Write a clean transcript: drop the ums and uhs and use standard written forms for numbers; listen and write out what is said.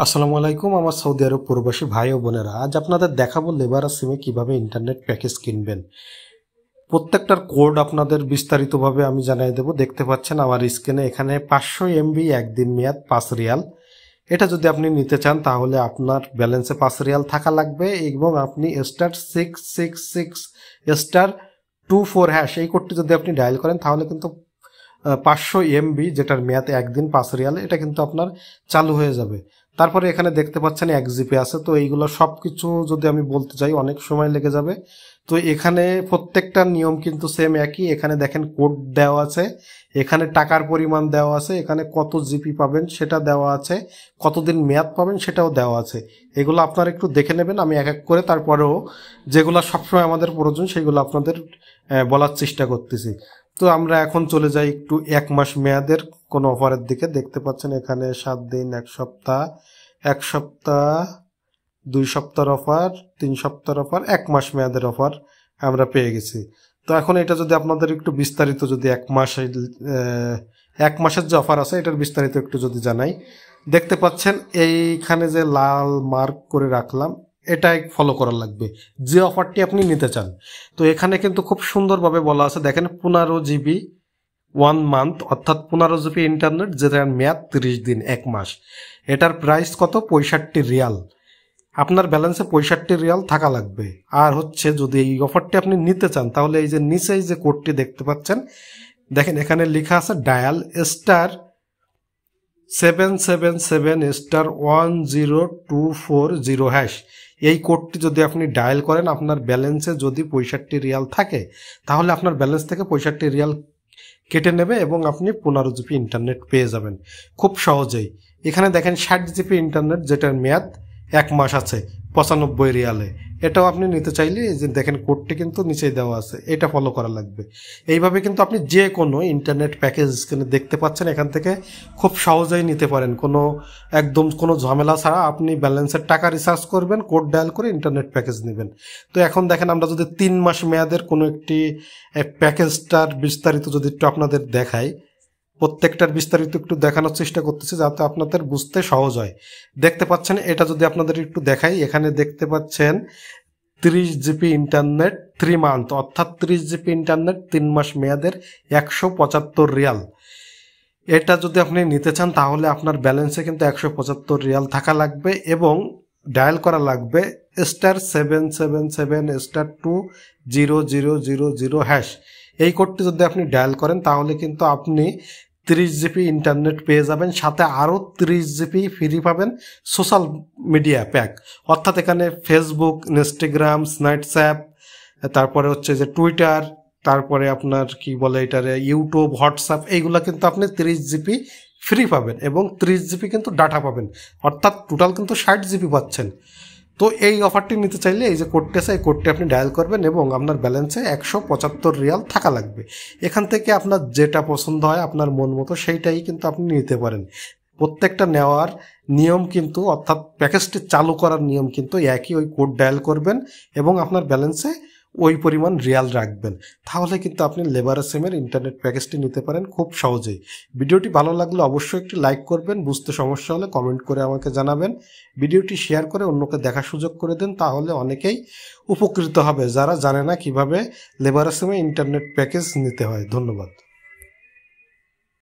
আসসালামু আলাইকুম আমার সৌদি আরব প্রবাসী ভাই ও বোনেরা, আজ আপনাদের দেখাবো লেবারা সিমে কিভাবে ইন্টারনেট প্যাকেজ কিনবেন। প্রত্যেকটার কোড আপনাদের বিস্তারিতভাবে আমি জানাই দেবো। দেখতে পাচ্ছেন আমার স্ক্রিনে এখানে 500 MB একদিন মেয়াদ 5 রিয়াল। এটা যদি আপনি নিতে চান তাহলে আপনার ব্যালেন্সে 5 রিয়াল থাকা লাগবে এবং আপনি *666*24# এই কোডটি যদি আপনি ডায়াল করেন তাহলে কিন্তু 500 MB যেটার মেয়াদ একদিন 5 রিয়াল এটা কিন্তু আপনার চালু হয়ে যাবে। তারপরে এখানে দেখতে পাচ্ছেন 1 GB আছে। তো এইগুলো সব কিছু যদি আমি বলতে চাই অনেক সময় লেগে যাবে। তো এখানে প্রত্যেকটা নিয়ম কিন্তু সেম একই। এখানে দেখেন কোড দেওয়া আছে, এখানে টাকার পরিমাণ দেওয়া আছে, এখানে কত জিবি পাবেন সেটা দেওয়া আছে, কতদিন মেয়াদ পাবেন সেটাও দেওয়া আছে। এগুলো আপনারা একটু দেখে নেবেন। আমি এক এক করে তারপরেও যেগুলো সবসময় আমাদের প্রয়োজন সেগুলো আপনাদের বলার চেষ্টা করতেছি। তো আমরা এখন চলে যাই একটু 1 মাস মেয়াদের কোনো অফারের দিকে। দেখতে পাচ্ছেন এখানে 7 দিন, 1 সপ্তাহ, 2 সপ্তাহের অফার, 3 সপ্তাহের অফার, 1 মাস মেয়াদের অফার আমরা পেয়ে গেছি। তো এখন এটা যদি আপনাদের একটু বিস্তারিত যদি 1 মাসের যে অফার আছে এটার বিস্তারিত একটু যদি জানাই। দেখতে পাচ্ছেন এইখানে যে লাল মার্ক করে রাখলাম এটাই ফলো করা লাগবে যে অফারটি আপনি নিতে চান। তো এখানে কিন্তু খুব সুন্দরভাবে বলা আছে, দেখেন 15 GB 1 মান্থ, অর্থাৎ 15 GB ইন্টারনেট যেটার মেয়াদ 30 দিন 1 মাস। এটার প্রাইস কত? 65 রিয়াল। আপনার ব্যালেন্সে 65 রিয়াল থাকা লাগবে। আর হচ্ছে যদি এই অফারটি আপনি নিতে চান তাহলে এই যে নিচেই যে কোডটি দেখতে পাচ্ছেন, দেখেন এখানে লেখা আছে ডায়াল *777*1024#। এই কোডটি যদি আপনি ডায়াল করেন আপনার ব্যালেন্সে যদি 65 রিয়াল থাকে তাহলে আপনার ব্যালেন্স থেকে 65 রিয়াল কেটে নেবে এবং আপনি 15 GB ইন্টারনেট পেয়ে যাবেন খুব সহজেই। এখানে দেখেন 60 GB ইন্টারনেট যেটার মেয়াদ 1 মাস আছে 95 রিয়ালে। এটাও আপনি নিতে চাইলে এই যে দেখেন কোডটি কিন্তু নিচেই দেওয়া আছে, এটা ফলো করা লাগবে। এইভাবে কিন্তু আপনি যে কোনো ইন্টারনেট প্যাকেজ দেখতে পাচ্ছেন এখান থেকে খুব সহজেই নিতে পারেন। একদম কোনো ঝামেলা ছাড়া আপনি ব্যালেন্সের টাকা রিচার্জ করবেন, কোড ডায়াল করে ইন্টারনেট প্যাকেজ নেবেন। তো এখন দেখেন আমরা যদি 3 মাস মেয়াদের কোনো একটি প্যাকেজটার বিস্তারিত যদি একটু আপনাদের দেখাই, প্রত্যেকটার বিস্তারিত একটু দেখানোর চেষ্টা করতেছি যাতে আপনাদের বুঝতে সহজ হয়। দেখতে পাচ্ছেন এটা যদি আপনাদের একটু দেখাই, এখানে দেখতে পাচ্ছেন 30 GB ইন্টারনেট 3 মান্থ, অর্থাৎ 30 GB ইন্টারনেট 3 মাস মেয়াদের 175 রিয়াল। এটা যদি আপনি নিতে চান তাহলে আপনার ব্যালেন্সে কিন্তু 175 রিয়াল থাকা লাগবে এবং ডায়াল করা লাগবে *777*2000#। এই কোডটি যদি আপনি ডায়াল করেন তাহলে কিন্তু আপনি 30 GB ইন্টারনেট পেয়ে যাবেন, সাথে আরও 30 GB ফ্রি পাবেন সোশ্যাল মিডিয়া প্যাক। অর্থাৎ এখানে ফেসবুক, ইনস্টাগ্রাম, স্ন্যাপচ্যাট, তারপরে হচ্ছে যে টুইটার, তারপরে আপনার কি বলে এটারে ইউটিউব, হোয়াটসঅ্যাপ, এইগুলো কিন্তু আপনি 30 GB ফ্রি পাবেন এবং 30 GB কিন্তু ডাটা পাবেন, অর্থাৎ টোটাল কিন্তু 60 GB পাচ্ছেন। তো এই অফারটি নিতে চাইলে এই যে কোডটি আছে এই কোডটি আপনি ডায়াল করবেন এবং আপনার ব্যালেন্সে 175 রিয়াল থাকা লাগবে। এখান থেকে আপনার যেটা পছন্দ হয় আপনার মন মতো সেইটাই কিন্তু আপনি নিতে পারেন। প্রত্যেকটা নেওয়ার নিয়ম কিন্তু, অর্থাৎ প্যাকেজটি চালু করার নিয়ম কিন্তু একই। ওই কোড ডায়াল করবেন এবং আপনার ব্যালেন্সে ওই পরিমাণ রিয়াল রাখবেন, তাহলে কিন্তু আপনি লেবারা সিমের ইন্টারনেট প্যাকেজটি নিতে পারেন খুব সহজেই। ভিডিওটি ভালো লাগলে অবশ্যই একটি লাইক করবেন, বুঝতে সমস্যা হলে কমেন্ট করে আমাকে জানাবেন, ভিডিওটি শেয়ার করে অন্যকে দেখার সুযোগ করে দেন, তাহলে অনেকেই উপকৃত হবে যারা জানে না কিভাবে লেবারা সিমে ইন্টারনেট প্যাকেজ নিতে হয়। ধন্যবাদ।